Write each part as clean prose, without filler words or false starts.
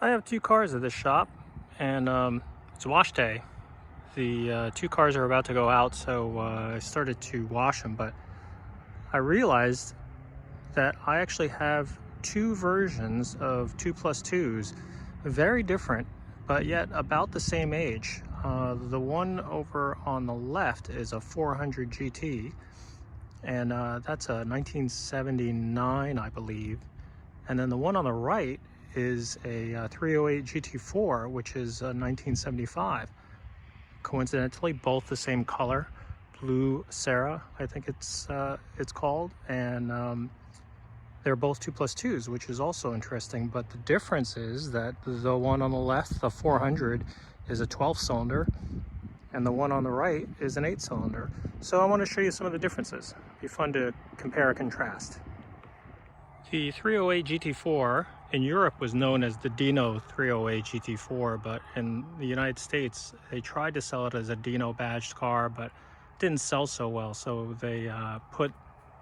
I have two cars at this shop, and it's wash day. The two cars are about to go out, so I started to wash them, but I realized that I actually have two versions of 2+2s, very different, but yet about the same age. The one over on the left is a 400 GT, and that's a 1979, I believe. And then the one on the right is a 308 GT4, which is 1975. Coincidentally, both the same color, blue Sarah, I think it's called, and they're both 2+2s, which is also interesting. But the difference is that the one on the left, the 400, is a 12-cylinder, and the one on the right is an 8-cylinder. So I want to show you some of the differences. It'd be fun to compare and contrast. The 308 GT4 in Europe was known as the Dino 308 GT4, but in the United States they tried to sell it as a Dino badged car, but it didn't sell so well, so they put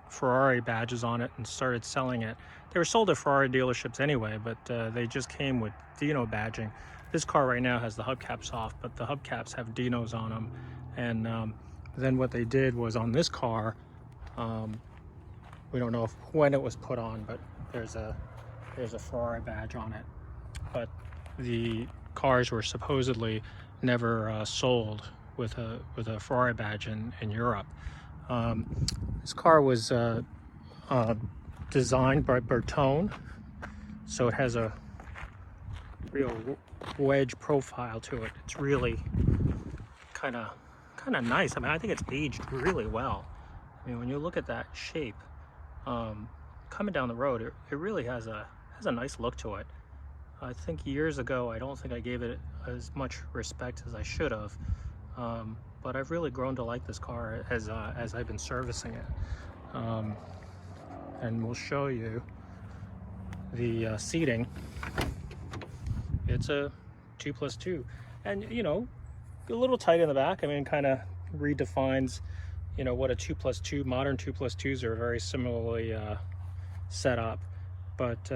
Ferrari badges on it and started selling it. They were sold at Ferrari dealerships anyway, but they just came with Dino badging. This car right now has the hubcaps off, but the hubcaps have Dinos on them. And then what they did was on this car, we don't know when it was put on, but there's a Ferrari badge on it. But the cars were supposedly never sold with a Ferrari badge in Europe. This car was designed by Bertone, so it has a real wedge profile to it. It's really kind of nice. I mean, I think it's aged really well. I mean, when you look at that shape, coming down the road, it really has a nice look to it. I think years ago, I don't think I gave it as much respect as I should have, but I've really grown to like this car as I've been servicing it. And we'll show you the seating. It's a 2+2, and you know, a little tight in the back. I mean, kind of redefines, you know, what a 2+2, modern 2+2s are very similarly set up, but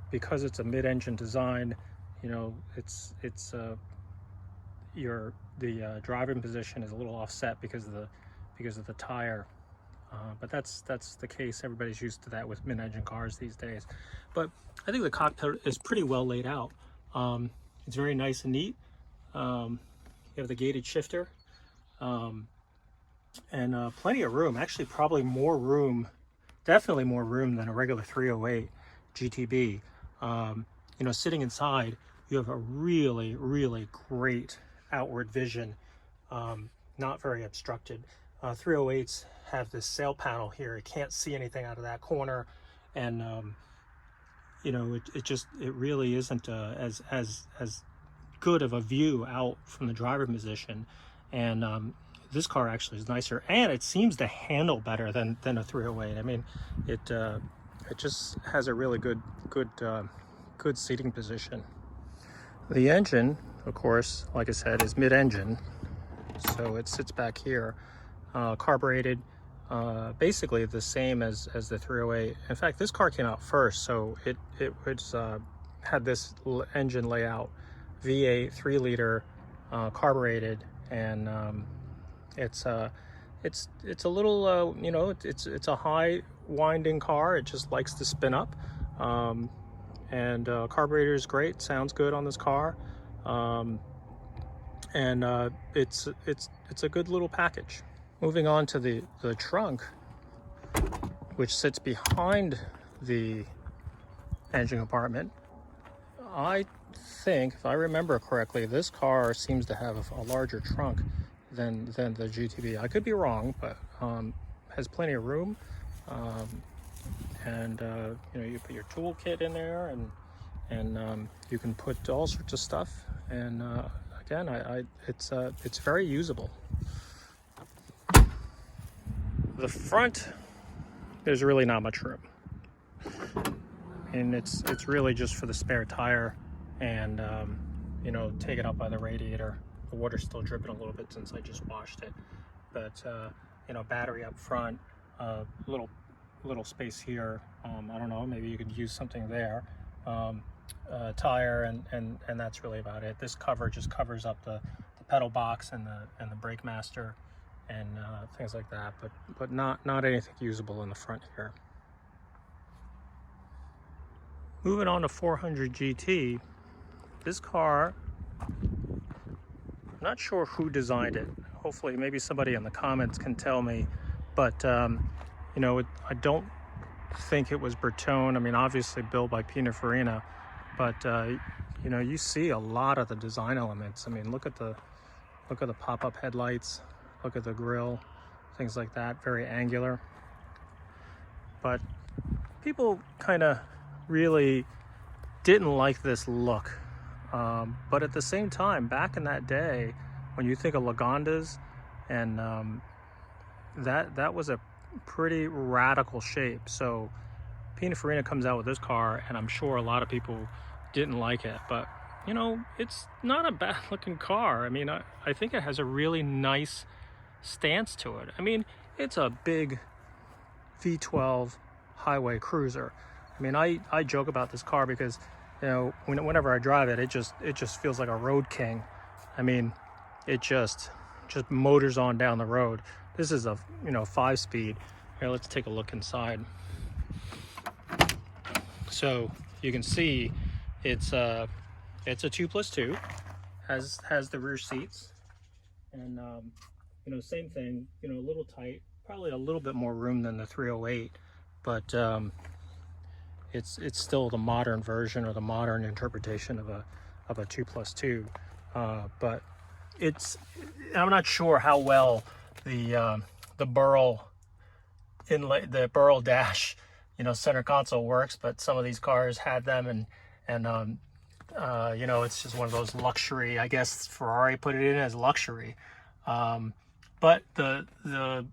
because it's a mid-engine design, you know, the driving position is a little offset because of the tire. But that's the case. Everybody's used to that with mid-engine cars these days. But I think the cockpit is pretty well laid out. It's very nice and neat. You have the gated shifter, and plenty of room. Actually, probably more room, definitely more room than a regular 308 GTB. You know, sitting inside, you have a really, really great outward vision, not very obstructed. 308s have this sail panel here. You can't see anything out of that corner, and you know, it really isn't as good of a view out from the driver position. And this car actually is nicer, and it seems to handle better than a 308. I mean, it just has a really good seating position. The engine, of course, like I said, is mid-engine, so it sits back here, carbureted, basically the same as the 308. In fact, this car came out first, so it had this engine layout, V8 3-liter, carbureted, and it's a little you know, it's a high winding car. It just likes to spin up, and carburetor is great, sounds good on this car, and it's a good little package. Moving on to the trunk, which sits behind the engine compartment. I think, if I remember correctly, this car seems to have a larger trunk than the GTB. I could be wrong, but has plenty of room, and you know, you put your toolkit in there, and you can put all sorts of stuff. And again, it's very usable. The front, there's really not much room, and it's really just for the spare tire, and you know, taken up by the radiator. The water's still dripping a little bit since I just washed it, but you know, battery up front, little space here. I don't know, maybe you could use something there. tire, and that's really about it. This cover just covers up the pedal box and the brake master and things like that, but not anything usable in the front here. Moving on to 400 GT, this car, I'm not sure who designed it. Hopefully maybe somebody in the comments can tell me, but you know, I don't think it was Bertone. I mean, obviously built by Pininfarina, but you know, you see a lot of the design elements. I mean, look at the pop-up headlights, look at the grille, things like that, very angular. But people kind of really didn't like this look. But at the same time, back in that day, when you think of Lagondas, and that was a pretty radical shape. So Pininfarina comes out with this car, and I'm sure a lot of people didn't like it, but you know, it's not a bad looking car. I mean, I think it has a really nice stance to it. I mean, it's a big V12 highway cruiser. I mean, I joke about this car because, you know, whenever I drive it, it just feels like a road king. I mean, it just motors on down the road. This is a, you know, 5-speed. Here, let's take a look inside. So you can see it's a 2+2, has the rear seats, and you know, same thing, you know, a little tight, probably a little bit more room than the 308, but it's still the modern version, or the modern interpretation of a 2+2. But I'm not sure how well the Burl inlay, the Burl dash, you know, center console works, but some of these cars had them, and you know, it's just one of those luxury, I guess Ferrari put it in as luxury. But the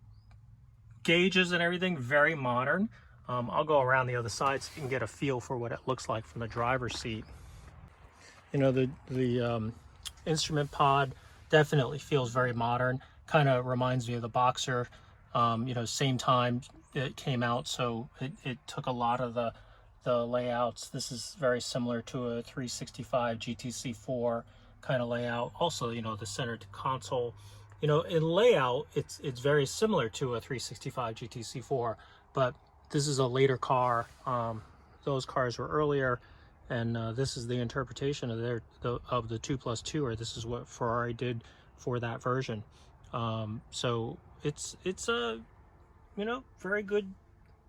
gauges and everything, very modern. I'll go around the other side so you can get a feel for what it looks like from the driver's seat. You know, the instrument pod definitely feels very modern. Kind of reminds me of the Boxer. You know, same time it came out, so it took a lot of the layouts. This is very similar to a 365 GT4 kind of layout. Also, you know, the center console, you know, in layout, it's very similar to a 365 GT4, but this is a later car. Those cars were earlier, and this is the interpretation of the 2+2, or this is what Ferrari did for that version. So it's a, you know, very good,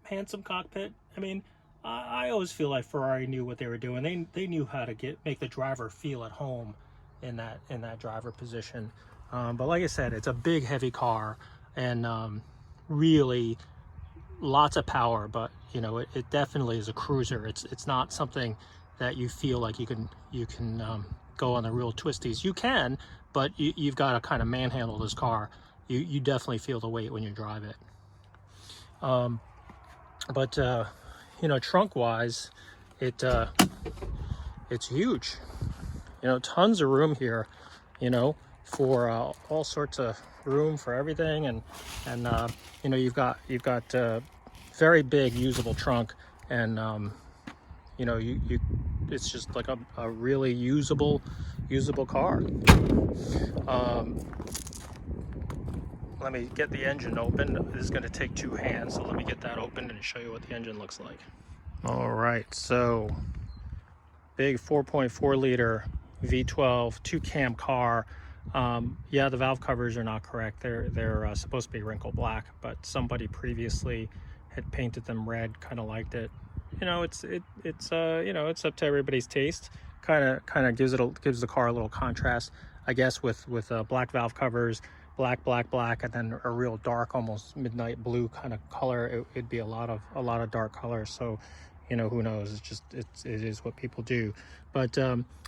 handsome cockpit. I mean, I always feel like Ferrari knew what they were doing. They knew how to make the driver feel at home in that driver position. But like I said, it's a big, heavy car, and really lots of power. But you know, it definitely is a cruiser. It's not something that you feel like you can go on the real twisties. You can, but you've got to kind of manhandle this car. You definitely feel the weight when you drive it. But you know, trunk wise, it's huge. You know, tons of room here, you know, for all sorts of room for everything, and you know, you've got very big usable trunk, and you know, it's just like a really usable car. Let me get the engine open. This is going to take 2 hands, so let me get that open and show you what the engine looks like. All right, so big 4.4 liter V12 2-cam car. Yeah, the valve covers are not correct. They're supposed to be wrinkle black, but somebody previously had painted them red, kind of liked it. You know, it's you know, it's up to everybody's taste. Kind of gives the car a little contrast, I guess, with black valve covers, black, and then a real dark, almost midnight blue kind of color. It'd be a lot of dark colors. So, you know, who knows? It is what people do. But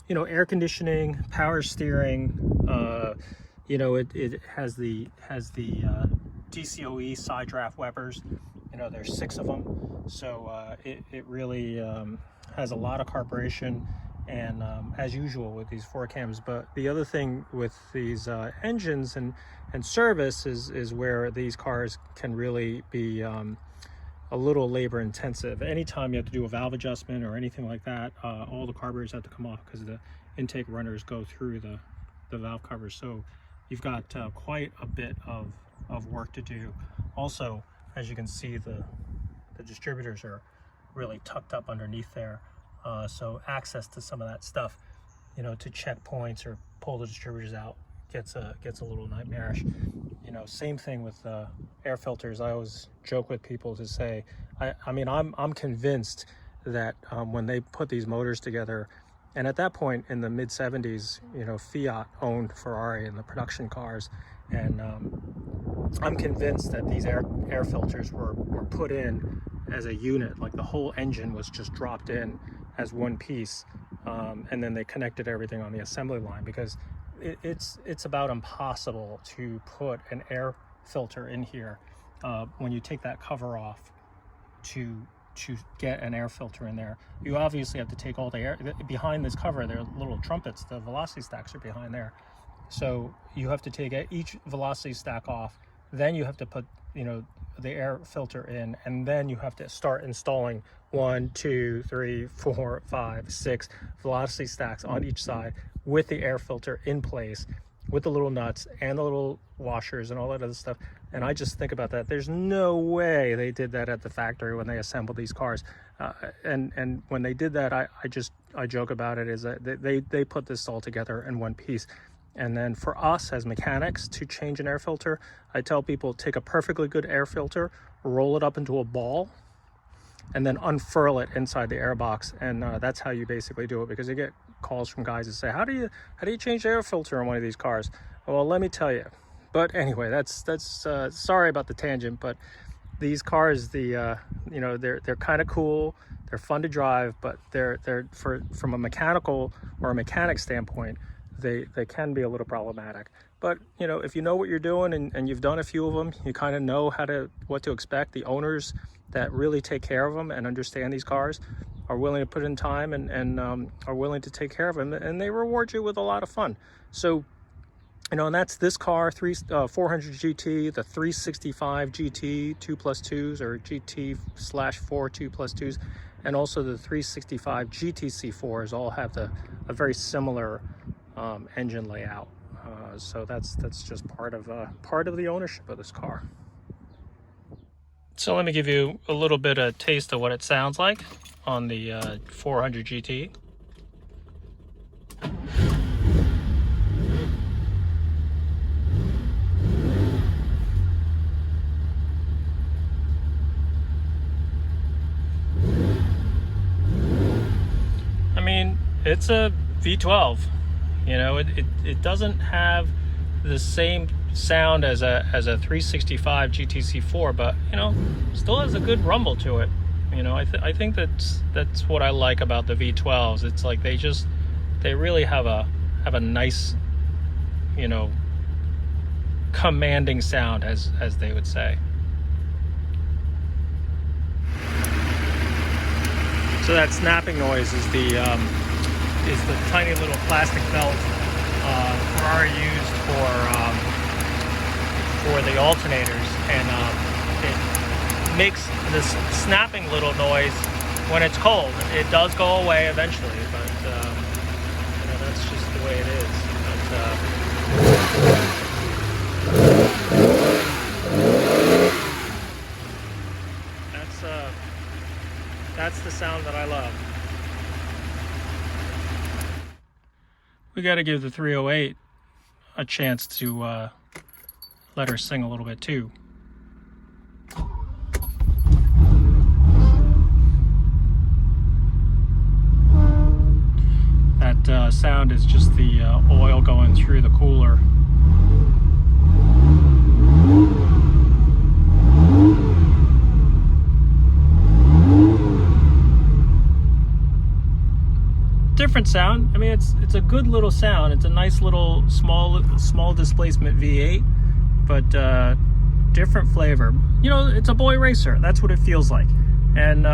you know, air conditioning, power steering. You know, it has the DCOE side draft Webers. You know, there's 6 of them, so it really has a lot of carburation, and as usual with these 4-cams. But the other thing with these engines and service is where these cars can really be a little labor intensive. Anytime you have to do a valve adjustment or anything like that, all the carburetors have to come off because the intake runners go through the valve covers. So you've got quite a bit of work to do. Also, as you can see, the distributors are really tucked up underneath there. So access to some of that stuff, you know, to check points or pull the distributors out gets a little nightmarish. You know, same thing with air filters. I always joke with people to say, I mean, I'm convinced that when they put these motors together, and at that point in the mid-70s, you know, Fiat owned Ferrari in the production cars, and I'm convinced that these air filters were put in as a unit, like the whole engine was just dropped in as one piece, and then they connected everything on the assembly line, because it's about impossible to put an air filter in here when you take that cover off to get an air filter in there. You obviously have to take all the air behind this cover. There are little trumpets, the velocity stacks are behind there, so you have to take each velocity stack off, then you have to put, you know, the air filter in, and then you have to start installing 1, 2, 3, 4, 5, 6 velocity stacks on each side with the air filter in place, with the little nuts and the little washers and all that other stuff. And I just think about that. There's no way they did that at the factory when they assembled these cars. And when they did that, I joke about it, is that they put this all together in one piece. And then for us as mechanics to change an air filter, I tell people, take a perfectly good air filter, roll it up into a ball, and then unfurl it inside the air box. And that's how you basically do it, because you get calls from guys that say, how do you change the air filter on one of these cars? Well, let me tell you. But anyway, that's sorry about the tangent, but these cars, you know, they're kind of cool, they're fun to drive, but they're from a mechanical or a mechanic standpoint, they can be a little problematic. But you know, if you know what you're doing and you've done a few of them, you kind of know what to expect. The owners that really take care of them and understand these cars are willing to put in time and are willing to take care of them, and they reward you with a lot of fun. So, you know, and that's this car, 400 GT, the 365 GT 2+2s, or GT/4 2+2s, and also the 365 GTC4s all have a very similar engine layout. So that's just part of the ownership of this car. So let me give you a little bit of taste of what it sounds like on the 400 GT. I mean, it's a V12. You know, it doesn't have the same sound as a 365 GTC4, but you know, still has a good rumble to it. You know, I think that's what I like about the V12s. It's like they really have a nice, you know, commanding sound, as they would say. So that snapping noise is the tiny little plastic belt Ferrari used for the alternators, and it makes this snapping little noise when it's cold. It does go away eventually, but you know, that's just the way it is. That's the sound that I love. We got to give the 308 a chance to let her sing a little bit too. That sound is just the oil going through the cooler. Different sound. I mean, it's a good little sound. It's a nice little small displacement V8, but different flavor. You know, it's a boy racer. That's what it feels like, and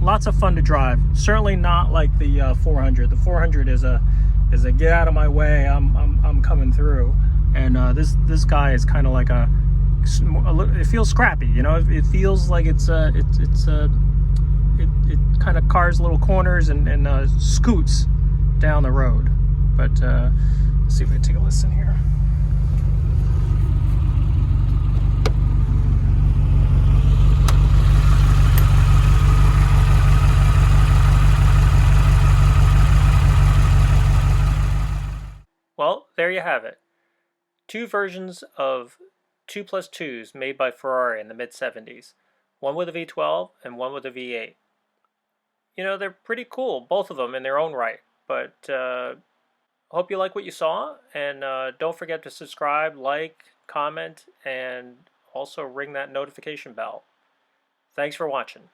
lots of fun to drive. Certainly not like the 400. The 400 is a get out of my way. I'm coming through, and this guy is kind of like a it feels scrappy. You know, it feels like it kind of carves little corners and scoots down the road. But let's see if we can take a listen here. Well, there you have it. Two versions of 2+2s made by Ferrari in the mid-70s. One with a V12 and one with a V8. You know, they're pretty cool, both of them in their own right. But hope you like what you saw, and don't forget to subscribe, like, comment, and also ring that notification bell. Thanks for watching.